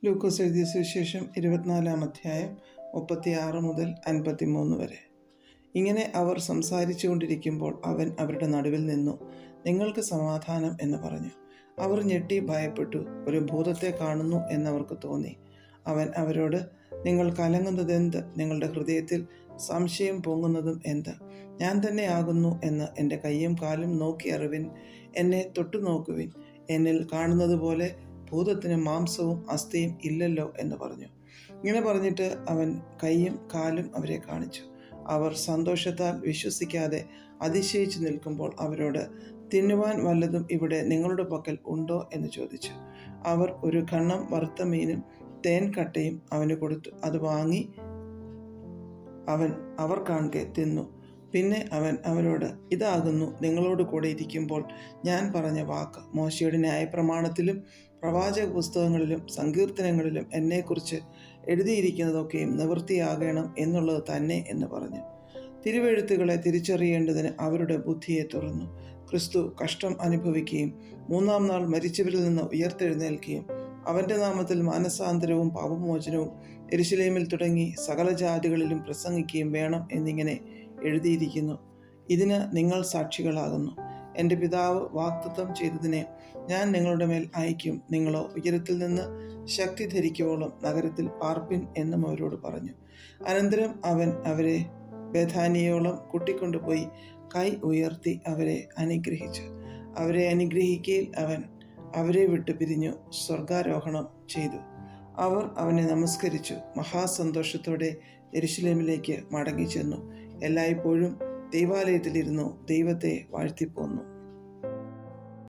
ലൂക്കോസ് എഴുതിയ സുവിശേഷം 24 അധ്യായം 36 മുതൽ 53 വരെ. ഇങ്ങനെ അവർ സംസാരിച്ചു കൊണ്ടിരിക്കുമ്പോൾ അവൻ അവരുടെ നടുവിൽ നിന്നു, നിങ്ങൾക്ക് സമാധാനം എന്ന് പറഞ്ഞു. അവർ ഞെട്ടി ഭയപ്പെട്ടു. ഒരു ഭൂതത്തെ കാണുന്നു എന്നവർക്ക് തോന്നി. അവൻ അവരോട്, നിങ്ങൾ കലങ്ങുന്നതെന്ത്? നിങ്ങളുടെ ഹൃദയത്തിൽ സംശയം പൊങ്ങുന്നതും എന്ത്? ഞാൻ തന്നെ ആകുന്നു എന്ന് എൻ്റെ കയ്യും കാലും നോക്കി അറിവിൻ. എന്നെ തൊട്ടു നോക്കുവിൻ. എന്നിൽ കാണുന്നത് പോലെ ഭൂതത്തിന് മാംസവും അസ്ഥിയും ഇല്ലല്ലോ എന്ന് പറഞ്ഞു. ഇങ്ങനെ പറഞ്ഞിട്ട് അവൻ കൈയും കാലും അവരെ കാണിച്ചു. അവർ സന്തോഷത്താൽ വിശ്വസിക്കാതെ അതിശയിച്ചു നിൽക്കുമ്പോൾ അവരോട്, തിന്നുവാൻ വല്ലതും ഇവിടെ നിങ്ങളുടെ പക്കൽ ഉണ്ടോ എന്ന് ചോദിച്ചു. അവർ ഒരു കണ്ണം വറുത്ത മീനും തേൻകട്ടയും അവന് കൊടുത്തു. അത് വാങ്ങി അവൻ അവർ കാണെ തിന്നു. പിന്നെ അവൻ അവരോട്, ഇതാകുന്നു നിങ്ങളോട് കൂടെ ഇരിക്കുമ്പോൾ ഞാൻ പറഞ്ഞ വാക്ക്. മോശയുടെ ന്യായപ്രമാണത്തിലും പ്രവാചക പുസ്തകങ്ങളിലും സങ്കീർത്തനങ്ങളിലും എന്നെക്കുറിച്ച് എഴുതിയിരിക്കുന്നതൊക്കെയും നിവൃത്തിയാകണം എന്നുള്ളത് തന്നെ എന്ന് പറഞ്ഞു. തിരുവെഴുത്തുകളെ തിരിച്ചറിയേണ്ടതിന് അവരുടെ ബുദ്ധിയെ തുറന്നു. ക്രിസ്തു കഷ്ടം അനുഭവിക്കുകയും 3-ാം നാൾ മരിച്ചവരിൽ നിന്ന് ഉയർത്തെഴുന്നേൽക്കുകയും അവൻ്റെ നാമത്തിൽ മാനസാന്തരവും പാപമോചനവും യെരുശലേമിൽ തുടങ്ങി സകല ജാതികളിലും പ്രസംഗിക്കുകയും വേണം എന്നിങ്ങനെ എഴുതിയിരിക്കുന്നു. ഇതിന് നിങ്ങൾ സാക്ഷികളാകുന്നു. എൻ്റെ പിതാവ് വാഗ്ദത്തം ചെയ്തതിനെ ഞാൻ നിങ്ങളുടെ മേൽ അയക്കും. നിങ്ങളോ ഉയരത്തിൽ നിന്ന് ശക്തി ധരിക്കുവോളം നഗരത്തിൽ പാർപ്പിൻ എന്നും അവരോട് പറഞ്ഞു. അനന്തരം അവൻ അവരെ ബേഥാനിയോളം കൂട്ടിക്കൊണ്ടുപോയി കൈ ഉയർത്തി അവരെ അനുഗ്രഹിച്ചു. അവരെ അനുഗ്രഹിക്കയിൽ അവൻ അവരെ വിട്ടു പിരിഞ്ഞു സ്വർഗാരോഹണം ചെയ്തു. അവർ അവനെ നമസ്കരിച്ചു. മഹാസന്തോഷത്തോടെ യെരുശലേമിലേക്ക് മടങ്ങിച്ചെന്നു. എല്ലായ്പ്പോഴും ദൈവാലയത്തിലിരുന്നു ദൈവത്തെ വാഴ്ത്തിപ്പോന്നു.